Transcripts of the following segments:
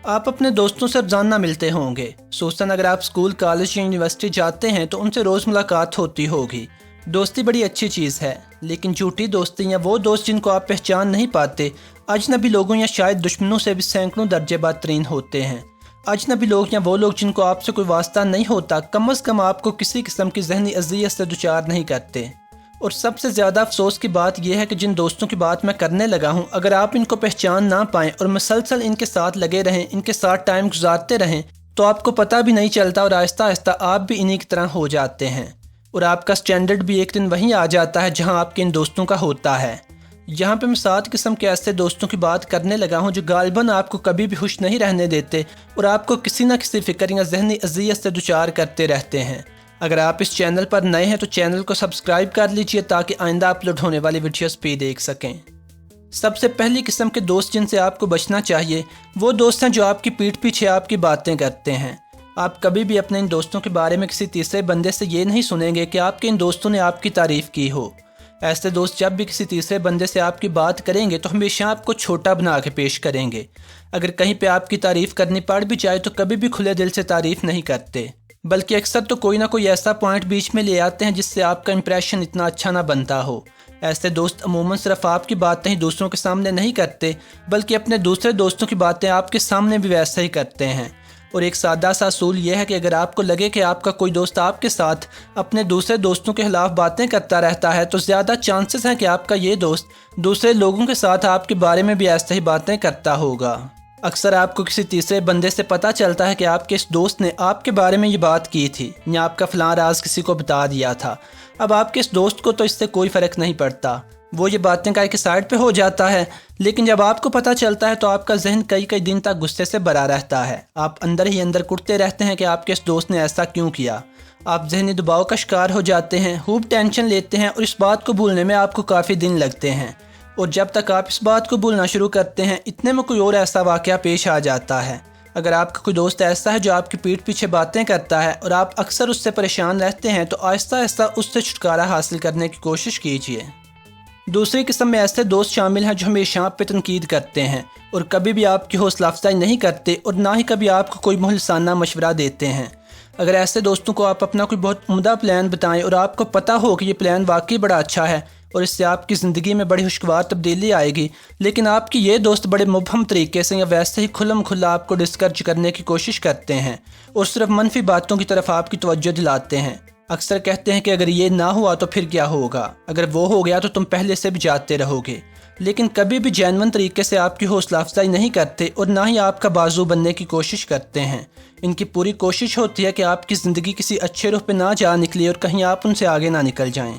آپ اپنے دوستوں سے روزانہ ملتے ہوں گے، خصوصاً اگر آپ اسکول، کالج یا یونیورسٹی جاتے ہیں تو ان سے روز ملاقات ہوتی ہوگی۔ دوستی بڑی اچھی چیز ہے، لیکن جھوٹی دوستی یا وہ دوست جن کو آپ پہچان نہیں پاتے، اجنبی لوگوں یا شاید دشمنوں سے بھی سینکڑوں درجے بدترین ہوتے ہیں۔ اجنبی لوگ یا وہ لوگ جن کو آپ سے کوئی واسطہ نہیں ہوتا، کم از کم آپ کو کسی قسم کی ذہنی اذیت سے دچار نہیں کرتے۔ اور سب سے زیادہ افسوس کی بات یہ ہے کہ جن دوستوں کی بات میں کرنے لگا ہوں، اگر آپ ان کو پہچان نہ پائیں اور مسلسل ان کے ساتھ لگے رہیں، ان کے ساتھ ٹائم گزارتے رہیں، تو آپ کو پتہ بھی نہیں چلتا اور آہستہ آہستہ آپ بھی انہی کی طرح ہو جاتے ہیں، اور آپ کا سٹینڈرڈ بھی ایک دن وہیں آ جاتا ہے جہاں آپ کے ان دوستوں کا ہوتا ہے۔ یہاں پہ میں 7 قسم کے ایسے دوستوں کی بات کرنے لگا ہوں جو غالباً آپ کو کبھی بھی خوش نہیں رہنے دیتے اور آپ کو کسی نہ کسی فکر یا ذہنی اذیت سے دچار کرتے رہتے ہیں۔ اگر آپ اس چینل پر نئے ہیں تو چینل کو سبسکرائب کر لیجئے تاکہ آئندہ اپلوڈ ہونے والی ویڈیوز بھی دیکھ سکیں۔ سب سے پہلی قسم کے دوست جن سے آپ کو بچنا چاہیے وہ دوست ہیں جو آپ کی پیٹھ پیچھے آپ کی باتیں کرتے ہیں۔ آپ کبھی بھی اپنے ان دوستوں کے بارے میں کسی تیسرے بندے سے یہ نہیں سنیں گے کہ آپ کے ان دوستوں نے آپ کی تعریف کی ہو۔ ایسے دوست جب بھی کسی تیسرے بندے سے آپ کی بات کریں گے تو ہمیشہ آپ کو چھوٹا بنا کے پیش کریں گے۔ اگر کہیں پہ آپ کی تعریف کرنی پڑ بھی جائے تو کبھی بھی کھلے دل سے تعریف نہیں کرتے، بلکہ اکثر تو کوئی نہ کوئی ایسا پوائنٹ بیچ میں لے آتے ہیں جس سے آپ کا امپریشن اتنا اچھا نہ بنتا ہو۔ ایسے دوست عموماً صرف آپ کی باتیں ہی دوسروں کے سامنے نہیں کرتے، بلکہ اپنے دوسرے دوستوں کی باتیں آپ کے سامنے بھی ویسا ہی کرتے ہیں۔ اور ایک سادہ سا اصول یہ ہے کہ اگر آپ کو لگے کہ آپ کا کوئی دوست آپ کے ساتھ اپنے دوسرے دوستوں کے خلاف باتیں کرتا رہتا ہے تو زیادہ چانسز ہیں کہ آپ کا یہ دوست دوسرے لوگوں کے ساتھ آپ کے بارے میں بھی ایسے ہی باتیں کرتا ہوگا۔ اکثر آپ کو کسی تیسرے بندے سے پتہ چلتا ہے کہ آپ کے اس دوست نے آپ کے بارے میں یہ بات کی تھی یا آپ کا فلاں راز کسی کو بتا دیا تھا۔ اب آپ کے اس دوست کو تو اس سے کوئی فرق نہیں پڑتا، وہ یہ باتیں کر کے سائڈ پہ ہو جاتا ہے، لیکن جب آپ کو پتہ چلتا ہے تو آپ کا ذہن کئی دن تک غصے سے بھرا رہتا ہے۔ آپ اندر ہی اندر کٹتے رہتے ہیں کہ آپ کے اس دوست نے ایسا کیوں کیا۔ آپ ذہنی دباؤ کا شکار ہو جاتے ہیں، خوب ٹینشن لیتے ہیں اور اس بات کو بھولنے میں آپ کو کافی دن لگتے ہیں۔ اور جب تک آپ اس بات کو بھولنا شروع کرتے ہیں اتنے میں کوئی اور ایسا واقعہ پیش آ جاتا ہے۔ اگر آپ کا کوئی دوست ایسا ہے جو آپ کی پیٹھ پیچھے باتیں کرتا ہے اور آپ اکثر اس سے پریشان رہتے ہیں تو آہستہ آہستہ اس سے چھٹکارا حاصل کرنے کی کوشش کیجیے۔ دوسری قسم میں ایسے دوست شامل ہیں جو ہمیشہ آپ پہ تنقید کرتے ہیں اور کبھی بھی آپ کی حوصلہ افزائی نہیں کرتے اور نہ ہی کبھی آپ کو کوئی مخلصانہ مشورہ دیتے ہیں۔ اگر ایسے دوستوں کو آپ اپنا کوئی بہت عمدہ پلان بتائیں اور آپ کو پتہ ہو کہ یہ پلان واقعی بڑا اچھا ہے اور اس سے آپ کی زندگی میں بڑی خوشگوار تبدیلی آئے گی، لیکن آپ کی یہ دوست بڑے مبہم طریقے سے یا ویسے ہی کھلم کھلا آپ کو ڈسکرج کرنے کی کوشش کرتے ہیں اور صرف منفی باتوں کی طرف آپ کی توجہ دلاتے ہیں۔ اکثر کہتے ہیں کہ اگر یہ نہ ہوا تو پھر کیا ہوگا، اگر وہ ہو گیا تو تم پہلے سے بھی جاتے رہو گے، لیکن کبھی بھی جینون طریقے سے آپ کی حوصلہ افزائی نہیں کرتے اور نہ ہی آپ کا بازو بننے کی کوشش کرتے ہیں۔ ان کی پوری کوشش ہوتی ہے کہ آپ کی زندگی کسی اچھے رخ پہ نہ جا نکلے اور کہیں آپ ان سے آگے نہ نکل جائیں۔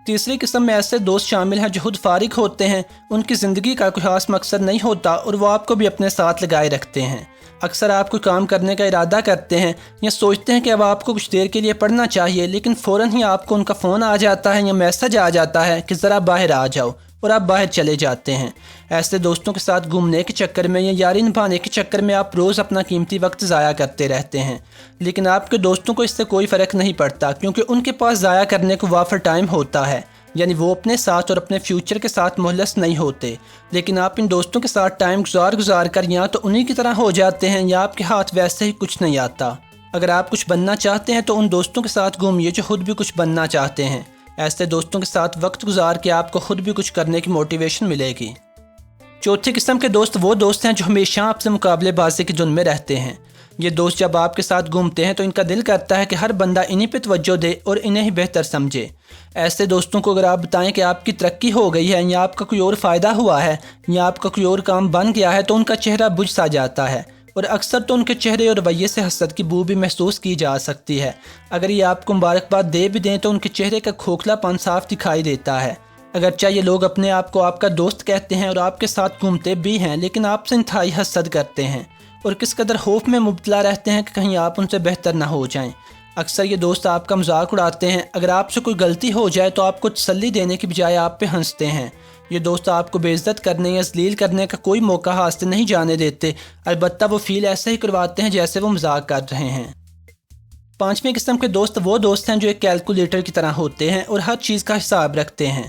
تیسری قسم میں ایسے دوست شامل ہیں جو خود فارغ ہوتے ہیں، ان کی زندگی کا کوئی خاص مقصد نہیں ہوتا اور وہ آپ کو بھی اپنے ساتھ لگائے رکھتے ہیں۔ اکثر آپ کوئی کام کرنے کا ارادہ کرتے ہیں یا سوچتے ہیں کہ اب آپ کو کچھ دیر کے لیے پڑھنا چاہیے، لیکن فوراً ہی آپ کو ان کا فون آ جاتا ہے یا میسج آ جاتا ہے کہ ذرا باہر آ جاؤ، اور آپ باہر چلے جاتے ہیں۔ ایسے دوستوں کے ساتھ گھومنے کے چکر میں یا یاری نبھانے کے چکر میں آپ روز اپنا قیمتی وقت ضائع کرتے رہتے ہیں، لیکن آپ کے دوستوں کو اس سے کوئی فرق نہیں پڑتا کیونکہ ان کے پاس ضائع کرنے کو وافر ٹائم ہوتا ہے، یعنی وہ اپنے ساتھ اور اپنے فیوچر کے ساتھ مخلص نہیں ہوتے۔ لیکن آپ ان دوستوں کے ساتھ ٹائم گزار کر یا تو انہی کی طرح ہو جاتے ہیں یا آپ کے ہاتھ ویسے ہی کچھ نہیں آتا۔ اگر آپ کچھ بننا چاہتے ہیں تو ان دوستوں کے ساتھ گھومیے جو خود بھی کچھ بننا چاہتے ہیں۔ ایسے دوستوں کے ساتھ وقت گزار کے آپ کو خود بھی کچھ کرنے کی موٹیویشن ملے گی۔ چوتھی قسم کے دوست وہ دوست ہیں جو ہمیشہ آپ سے مقابلے بازی کی دھن میں رہتے ہیں۔ یہ دوست جب آپ کے ساتھ گھومتے ہیں تو ان کا دل کرتا ہے کہ ہر بندہ انہی پہ توجہ دے اور انہیں ہی بہتر سمجھے۔ ایسے دوستوں کو اگر آپ بتائیں کہ آپ کی ترقی ہو گئی ہے یا آپ کا کوئی اور فائدہ ہوا ہے یا آپ کا کوئی اور کام بن گیا ہے تو ان کا چہرہ بجھ سا جاتا ہے، اور اکثر تو ان کے چہرے اور رویے سے حسد کی بو بھی محسوس کی جا سکتی ہے۔ اگر یہ آپ کو مبارکباد دے بھی دیں تو ان کے چہرے کا کھوکھلا پن صاف دکھائی دیتا ہے۔ اگرچہ یہ لوگ اپنے آپ کو آپ کا دوست کہتے ہیں اور آپ کے ساتھ گھومتے بھی ہیں، لیکن آپ سے انتہائی حسد کرتے ہیں اور کس قدر خوف میں مبتلا رہتے ہیں کہ کہیں آپ ان سے بہتر نہ ہو جائیں۔ اکثر یہ دوست آپ کا مذاق اڑاتے ہیں، اگر آپ سے کوئی غلطی ہو جائے تو آپ کو تسلی دینے کی بجائے آپ پہ ہنستے ہیں۔ یہ دوست آپ کو بے عزت کرنے یا ذلیل کرنے کا کوئی موقع ہاتھ سے نہیں جانے دیتے، البتہ وہ فیل ایسے ہی کرواتے ہیں جیسے وہ مذاق کر رہے ہیں۔ پانچویں قسم کے دوست وہ دوست ہیں جو ایک کیلکولیٹر کی طرح ہوتے ہیں اور ہر چیز کا حساب رکھتے ہیں۔